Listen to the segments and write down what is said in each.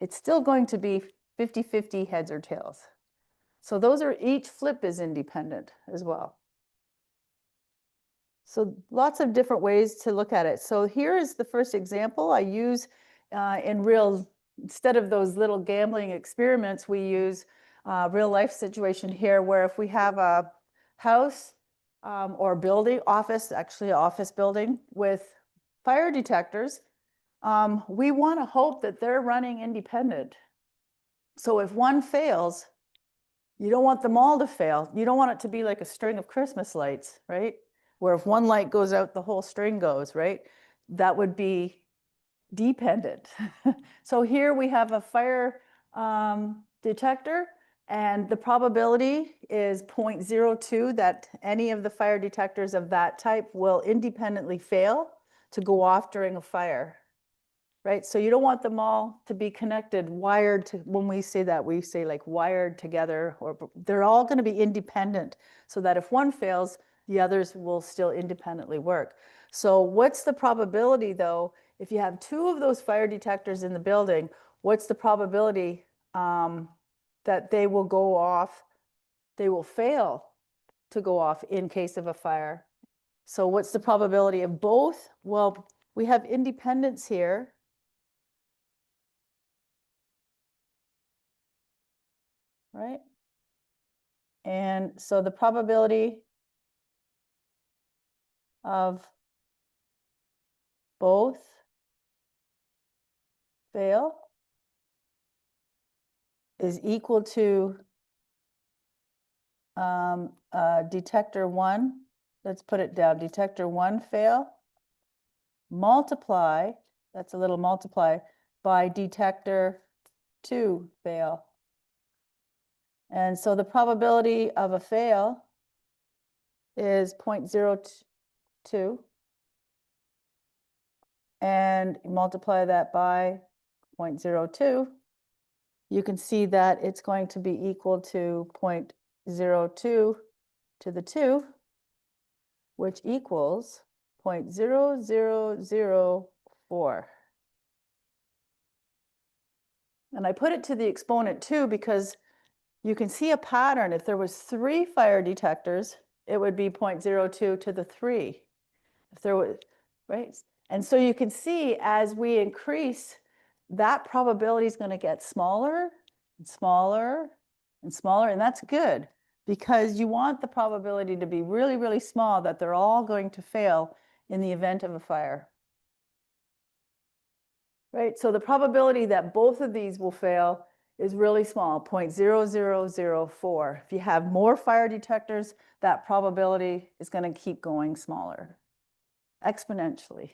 it's still going to be 50-50 heads or tails. So those are, each flip is independent as well. So lots of different ways to look at it. So here is the first example I use in real, instead of those little gambling experiments, we use real life situation here where if we have a house or building, actually office building with fire detectors, we want to hope that they're running independent. So if one fails, you don't want them all to fail. You don't want it to be like a string of Christmas lights, right? Where if one light goes out, the whole string goes, right? That would be dependent. So here we have a fire detector, and the probability is 0.02 that any of the fire detectors of that type will independently fail to go off during a fire. Right? So you don't want them all to be connected, wired to, when we say that, we say like wired together, or they're all going to be independent so that if one fails, the others will still independently work. So what's the probability though, if you have two of those fire detectors in the building, what's the probability that they will go off, they will fail to go off in case of a fire? So what's the probability of both? Well, we have independence here. Right? And so the probability of both fail is equal to detector one. Let's put it down. Detector one fail, multiply, that's a little multiply, by detector two fail. And so the probability of a fail is 0.02, and multiply that by 0.02, you can see that it's going to be equal to 0.02 to the 2, which equals 0.0004. And I put it to the exponent 2 because you can see a pattern. If there was 3 fire detectors, it would be 0.02 to the 3. If there was, right? And so you can see as we increase, that probability is going to get smaller and smaller and smaller. And that's good because you want the probability to be really, really small that they're all going to fail in the event of a fire. Right? So the probability that both of these will fail is really small, 0.0004. If you have more fire detectors, that probability is going to keep going smaller, exponentially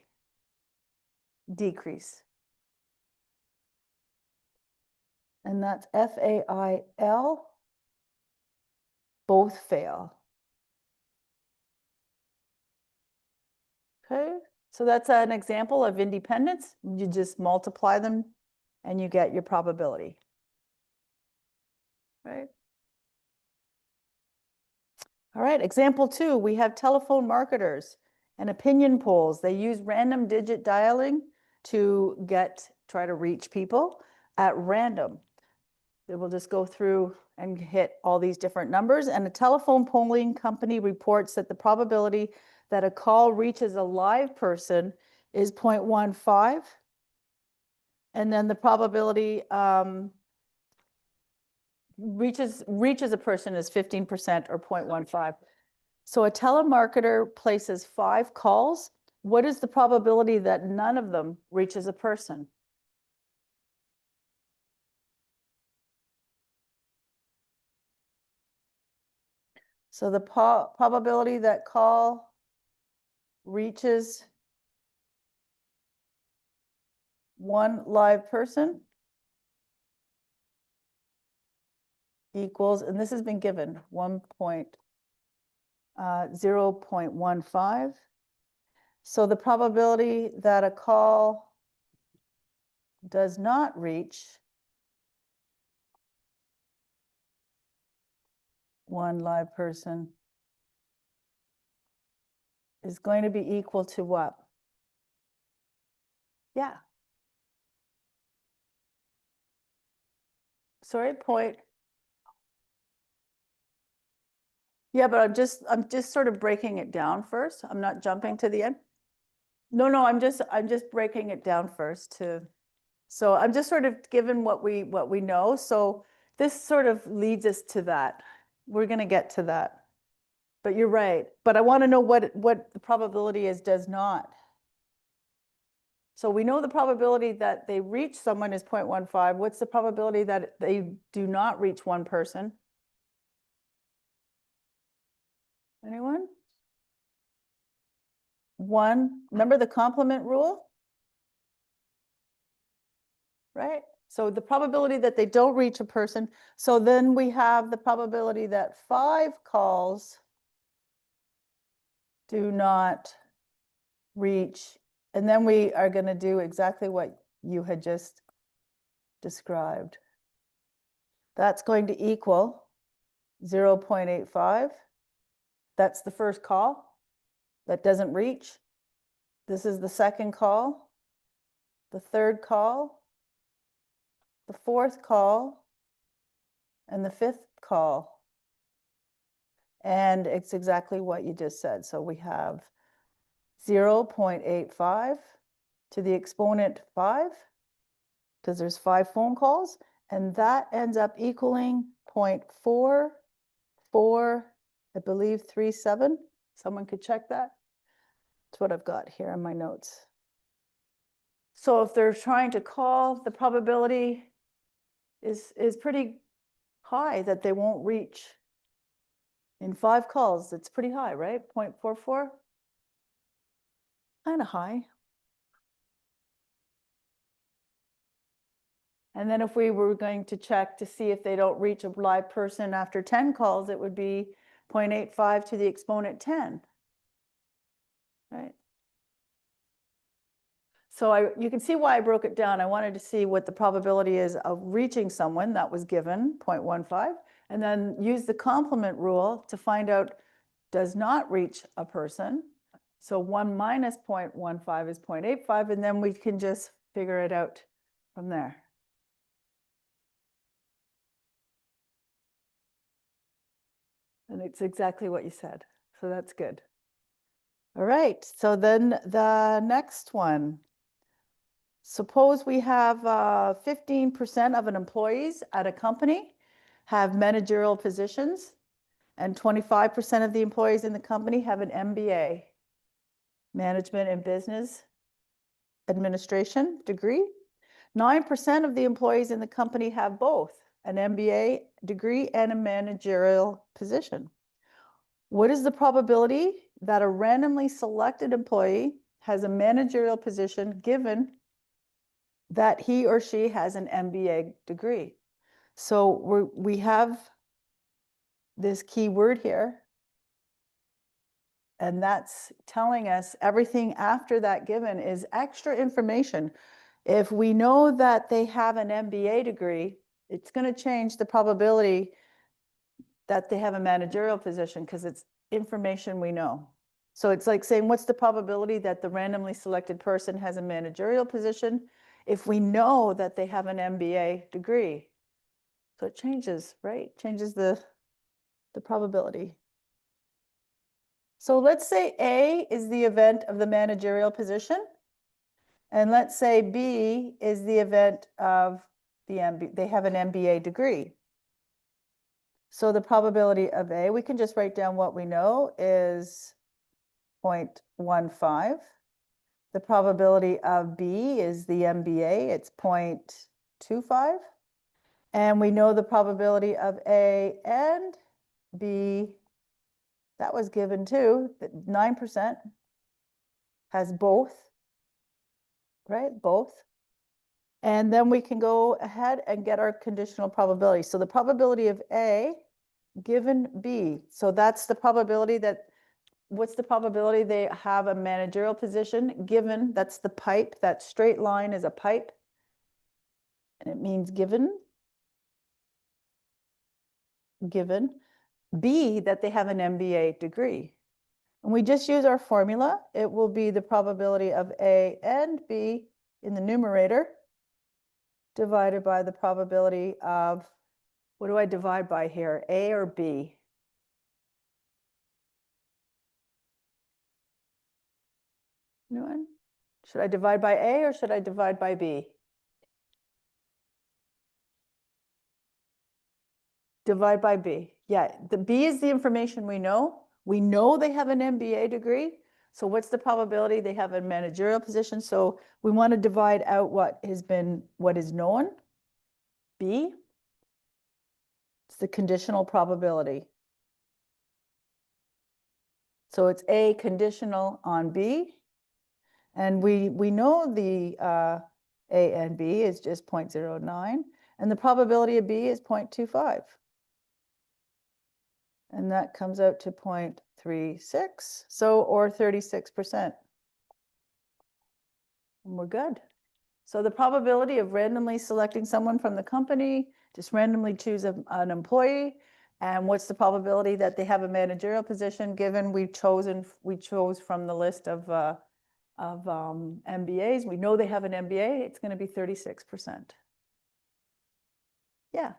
decrease. And that's FAIL, both fail. Okay, so that's an example of independence. You just multiply them and you get your probability. Right? All right, example 2, we have telephone marketers and opinion polls. They use random digit dialing to try to reach people at random. They will just go through and hit all these different numbers. And a telephone polling company reports that the probability that a call reaches a live person is 0.15. And then the probability reaches a person is 15% or 0.15. So a telemarketer places 5 calls. What is the probability that none of them reaches a person? So the probability that call reaches one live person equals, and this has been given, 0.15. So the probability that a call does not reach one live person is going to be equal to what? Yeah. sorry, point. Yeah, but I'm just sort of breaking it down first. I'm not jumping to the end. No, no, I'm just breaking it down first to, so I'm just sort of given what we know. So this sort of leads us to that. We're going to get to that. But you're right. But I want to know what the probability is does not. So we know the probability that they reach someone is 0.15. What's the probability that they do not reach one person? Anyone? 1. Remember the complement rule? Right? So the probability that they don't reach a person. So then we have the probability that 5 calls do not reach. And then we are going to do exactly what you had just described. That's going to equal 0.85. That's the first call that doesn't reach. This is the second call, the third call, the fourth call, and the fifth call. And it's exactly what you just said. So we have 0.85 to the exponent 5, because there's 5 phone calls, and that ends up equaling 0.44, I believe, 37. Someone could check that. That's what I've got here in my notes. So if they're trying to call, the probability is pretty high that they won't reach. In 5 calls, it's pretty high, right? 0.44? Kind of high. And then if we were going to check to see if they don't reach a live person after 10 calls, it would be 0.85 to the exponent 10, right? So you can see why I broke it down. I wanted to see what the probability is of reaching someone. That was given, 0.15, and then use the complement rule to find out does not reach a person. So 1 minus 0.15 is 0.85, and then we can just figure it out from there. And it's exactly what you said. So that's good. All right, so then the next one. Suppose we have 15% of an employees at a company have managerial positions, and 25% of the employees in the company have an MBA, Management and Business Administration degree. 9% of the employees in the company have both an MBA degree and a managerial position. What is the probability that a randomly selected employee has a managerial position given that he or she has an MBA degree? So we have this key word here, and that's telling us everything after that given is extra information. If we know that they have an MBA degree, it's going to change the probability that they have a managerial position because it's information we know. So it's like saying, what's the probability that the randomly selected person has a managerial position if we know that they have an MBA degree? So it changes, right? Changes the probability. So let's say A is the event of the managerial position, and let's say B is the event of they have an MBA degree. So the probability of A, we can just write down what we know, is 0.15. The probability of B is the MBA, it's 0.25. And we know the probability of A and B, that was given too, that 9% has both, right? Both. And then we can go ahead and get our conditional probability. So the probability of A given B. So that's the probability that, what's the probability they have a managerial position given, that's the pipe, that straight line is a pipe. And it means given B, that they have an MBA degree. And we just use our formula. It will be the probability of A and B in the numerator divided by the probability of, what do I divide by here? A or B? Anyone? Should I divide by A or should I divide by B? Divide by B. Yeah, the B is the information we know. We know they have an MBA degree. So what's the probability they have a managerial position? So we want to divide out what is known. B. It's the conditional probability. So it's A conditional on B. And we know the A and B is just 0.09. And the probability of B is 0.25. And that comes out to 0.36, so, or 36%. And we're good. So the probability of randomly selecting someone from the company, just randomly choose an employee, and what's the probability that they have a managerial position given we chose from the list of MBAs. We know they have an MBA, it's going to be 36%. Yeah.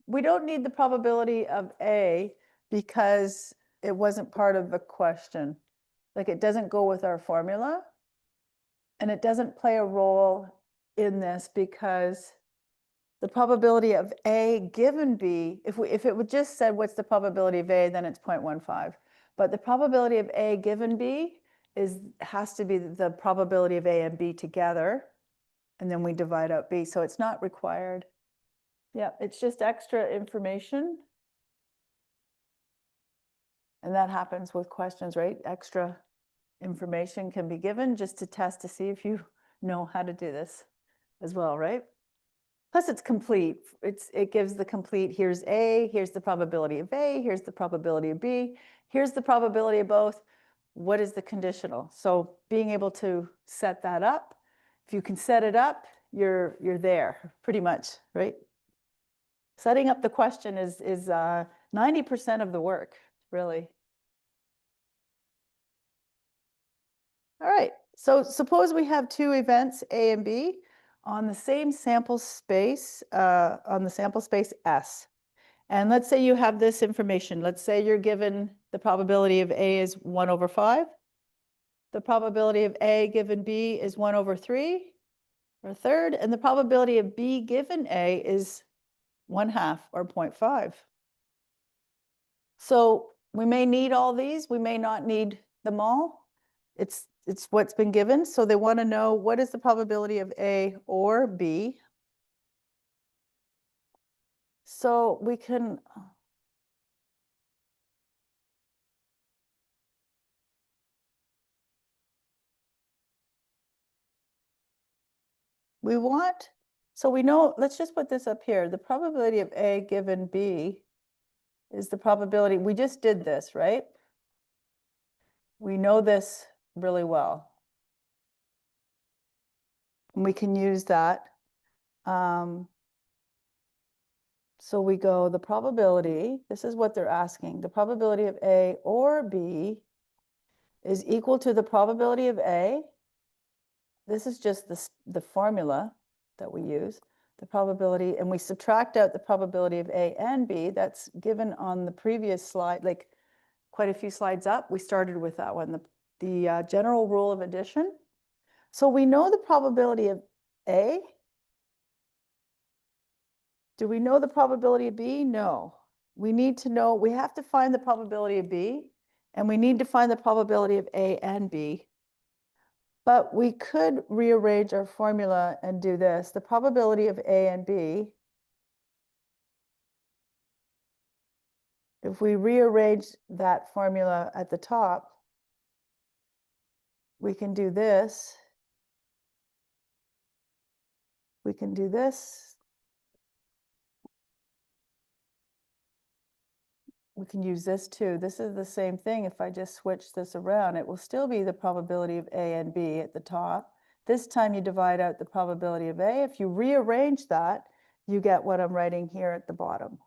We don't need the probability of A because it wasn't part of the question. Like it doesn't go with our formula. And it doesn't play a role in this because the probability of A given B, if it would just said what's the probability of A, then it's 0.15. But the probability of A given B has to be the probability of A and B together. And then we divide out B. So it's not required. Yeah, it's just extra information. And that happens with questions, right? Extra information can be given just to test to see if you know how to do this as well, right? Plus it's complete. It gives the complete, here's A, here's the probability of A, here's the probability of B, here's the probability of both. What is the conditional? So being able to set that up, if you can set it up, you're there pretty much, right? Setting up the question is 90% of the work, really. All right, so suppose we have two events, A and B, on the same sample space, on the sample space S. And let's say you have this information. Let's say you're given the probability of A is 1/5. The probability of A given B is 1/3 or a third. And the probability of B given A is 1/2 or 0.5. So we may need all these. We may not need them all. It's what's been given. So they want to know what is the probability of A or B. So we can, so we know, let's just put this up here. The probability of A given B is the probability, we just did this, right? We know this really well. And we can use that. So we go, the probability, this is what they're asking. The probability of A or B is equal to the probability of A. This is just the formula that we use. The probability, and we subtract out the probability of A and B. That's given on the previous slide, like quite a few slides up. We started with that one, the general rule of addition. So we know the probability of A. Do we know the probability of B? No. We need to know, we have to find the probability of B, and we need to find the probability of A and B. But we could rearrange our formula and do this. The probability of A and B, if we rearrange that formula at the top, we can do this. We can do this. We can use this too. This is the same thing. If I just switch this around, it will still be the probability of A and B at the top. This time you divide out the probability of A. If you rearrange that, you get what I'm writing here at the bottom.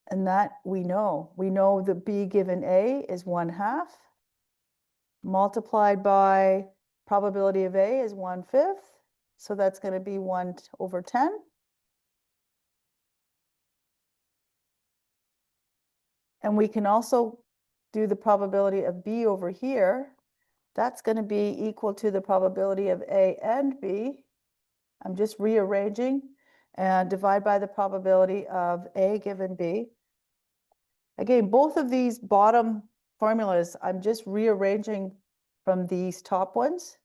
And that we know that B given A is 1/2 multiplied by probability of A is 1/5. So that's going to be 1/10. And we can also do the probability of B over here. That's going to be equal to the probability of A and B. I'm just rearranging and divide by the probability of A given B. Again, both of these bottom formulas, I'm just rearranging from these top ones.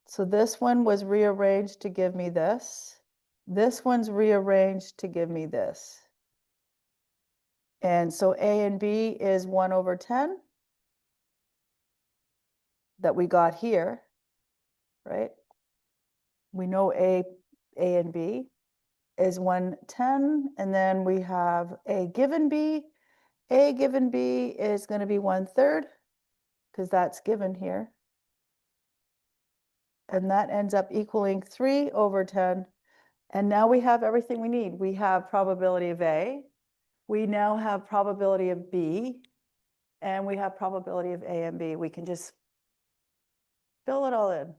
So this one was rearranged to give me this. This one's rearranged to give me this. And so A and B is 1/10 that we got here, right? We know A and B is 1/10, and then we have A given B. A given B is going to be 1/3 because that's given here. And that ends up equaling 3/10. And now we have everything we need. We have probability of A. We now have probability of B. And we have probability of A and B. We can just fill it all in.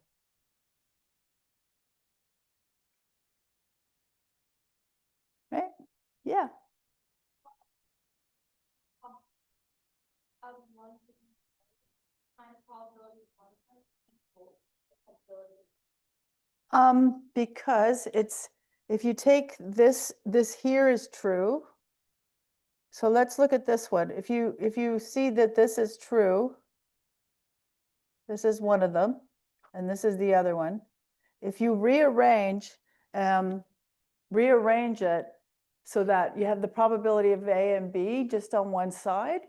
Right? Yeah. Because it's, if you take this here is true. So let's look at this one. If you see that this is true, this is one of them, and this is the other one. If you rearrange it so that you have the probability of A and B just on one side,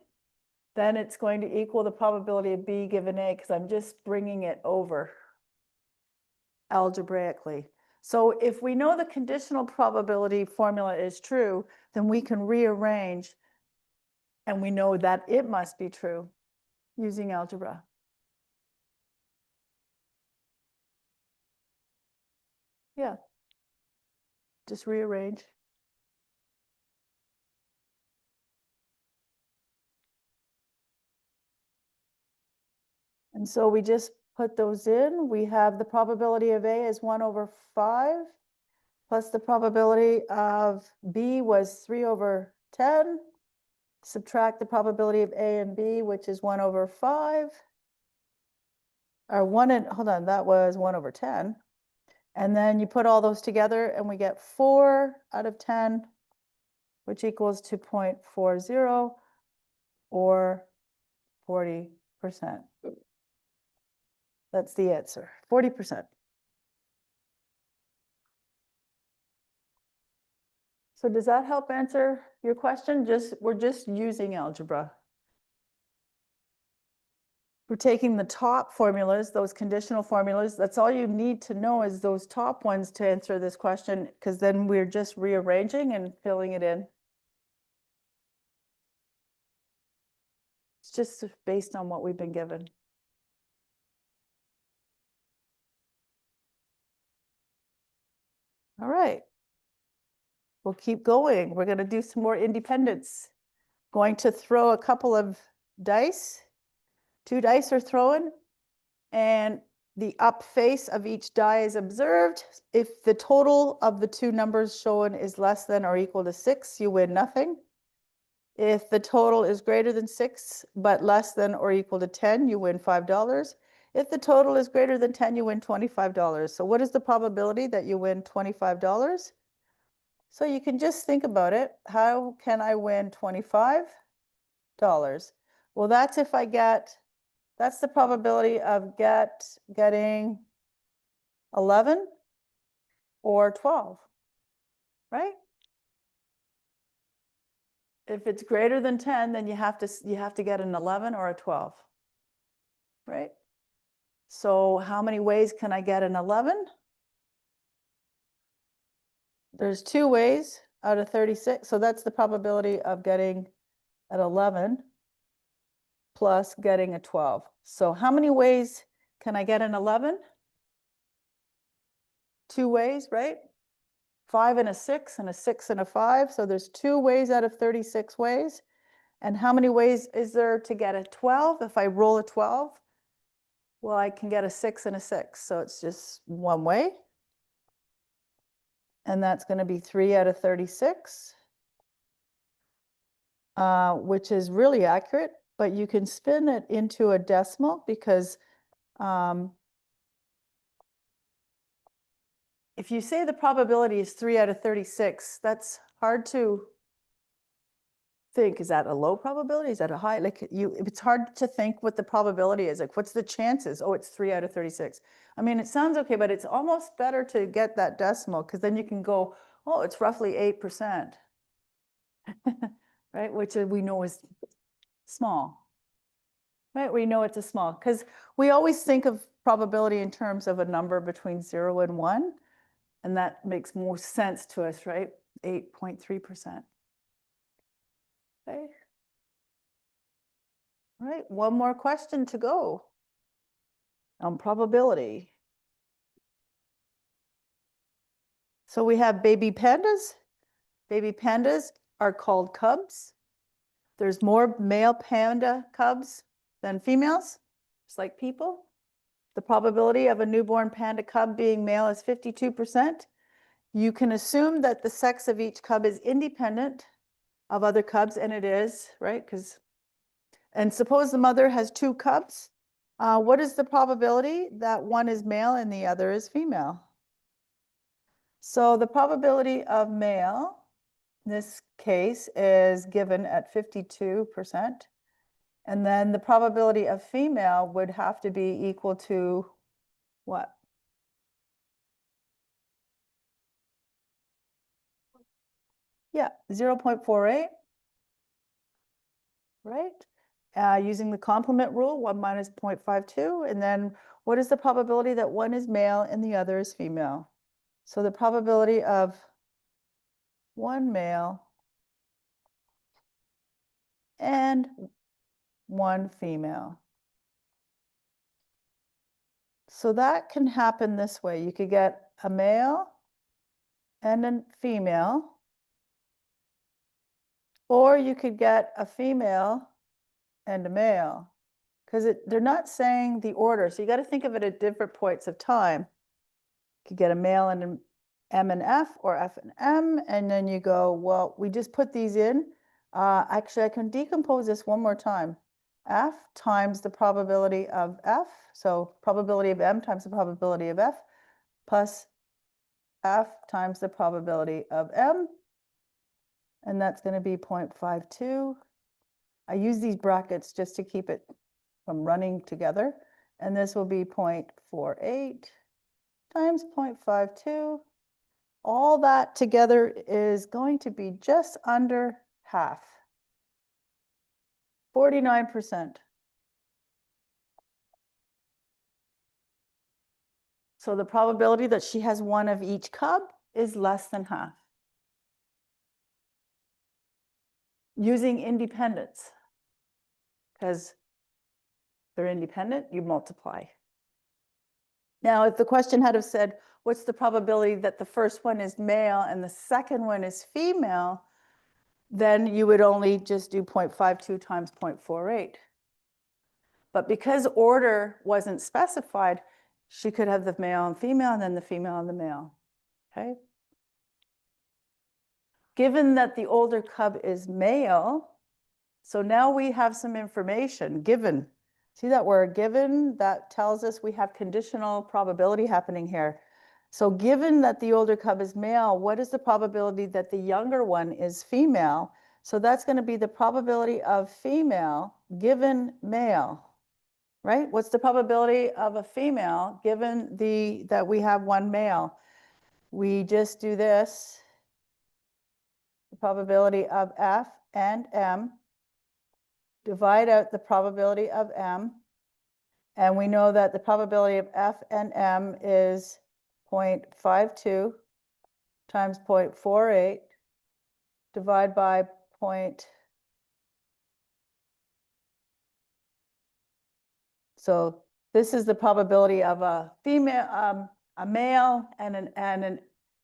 then it's going to equal the probability of B given A, because I'm just bringing it over algebraically. So if we know the conditional probability formula is true, then we can rearrange and we know that it must be true using algebra. Yeah. Just rearrange. And so we just put those in. We have the probability of A is 1/5, plus the probability of B was 3/10. Subtract the probability of A and B, which is 1/5. Or hold on, that was 1/10. And then you put all those together and we get 4/10, which equals to 0.40 or 40%. That's the answer, 40%. So does that help answer your question? We're just using algebra. We're taking the top formulas, those conditional formulas. That's all you need to know is those top ones to answer this question, because then we're just rearranging and filling it in. It's just based on what we've been given. All right. We'll keep going. We're going to do some more independence. Going to throw a couple of dice. 2 dice are thrown, and the up face of each die is observed. If the total of the 2 numbers shown is less than or equal to 6, you win nothing. If the total is greater than 6, but less than or equal to 10, you win $5. If the total is greater than 10, you win $25. So what is the probability that you win $25? So you can just think about it. How can I win $25? Well, that's if I get, that's the probability of getting 11 or 12, right? If it's greater than 10, then you have to get an 11 or a 12, right? So how many ways can I get an 11? There's 2 ways out of 36. So that's the probability of getting an 11 plus getting a 12. So how many ways can I get an 11? 2 ways, right? 5 and a 6 and a 6 and a 5. So there's 2 ways out of 36 ways. And how many ways is there to get a 12? If I roll a 12, well, I can get a 6 and a 6. So it's just one way. And that's going to be 3 out of 36, which is really accurate. But you can spin it into a decimal because if you say the probability is 3 out of 36, that's hard to think. Is that a low probability? Is that a high? Like it's hard to think what the probability is. Like, what's the chances? Oh, it's 3 out of 36. I mean, it sounds okay, but it's almost better to get that decimal because then you can go, oh, it's roughly 8%, right? Which we know is small, right? We know it's a small because we always think of probability in terms of a number between 0 and 1. And that makes more sense to us, right? 8.3%. Okay. All right, one more question to go on probability. So we have baby pandas. Baby pandas are called cubs. There's more male panda cubs than females, just like people. The probability of a newborn panda cub being male is 52%. You can assume that the sex of each cub is independent of other cubs, and it is, right? And suppose the mother has 2 cubs. What is the probability that one is male and the other is female? So the probability of male, in this case, is given at 52%. And then the probability of female would have to be equal to what? Yeah, 0.48, right? Using the complement rule, 1 minus 0.52. And then what is the probability that one is male and the other is female? So the probability of one male and one female. So that can happen this way. You could get a male and a female, or you could get a female and a male, because they're not saying the order. So you got to think of it at different points of time. You could get a male and an M and F, or F and M, and then you go, well, we just put these in. Actually, I can decompose this one more time. F times the probability of F, so probability of M times the probability of F, plus F times the probability of M, and that's going to be 0.52. I use these brackets just to keep it from running together, and this will be 0.48 times 0.52. All that together is going to be just under half, 49%. So the probability that she has one of each cub is less than half. Using independence, because they're independent, you multiply. Now, if the question had have said, what's the probability that the first one is male and the second one is female, then you would only just do 0.52 times 0.48. But because order wasn't specified, she could have the male and female, and then the female and the male, okay? Given that the older cub is male, so now we have some information, given. See that word given? That tells us we have conditional probability happening here. So given that the older cub is male, what is the probability that the younger one is female? So that's going to be the probability of female given male, right? What's the probability of a female given that we have one male? We just do this, the probability of F and M, divide out the probability of M, and we know that the probability of F and M is 0.52 times 0.48, divide by So this is the probability of a female, a male and an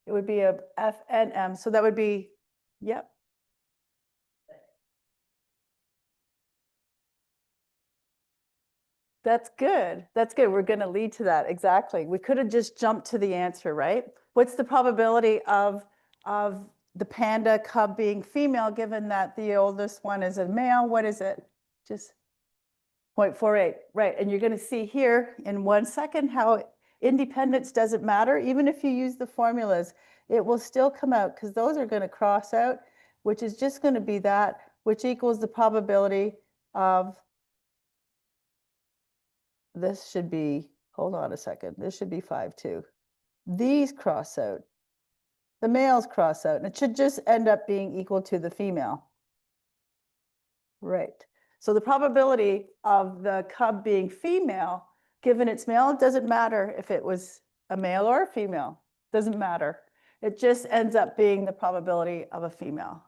It would be a F and M, so that would be, yep. That's good. That's good. We're going to lead to that. Exactly. We could have just jumped to the answer, right? What's the probability of the panda cub being female, given that the oldest one is a male? What is it? Just 0.48, right? And you're going to see here in 1 second how independence doesn't matter. Even if you use the formulas, it will still come out because those are going to cross out, which is just going to be that, which equals the probability of this should be, hold on a second, this should be 5, 2. These cross out. The males cross out, and it should just end up being equal to the female. Right. So the probability of the cub being female, given its male, it doesn't matter if it was a male or a female. Doesn't matter. It just ends up being the probability of a female.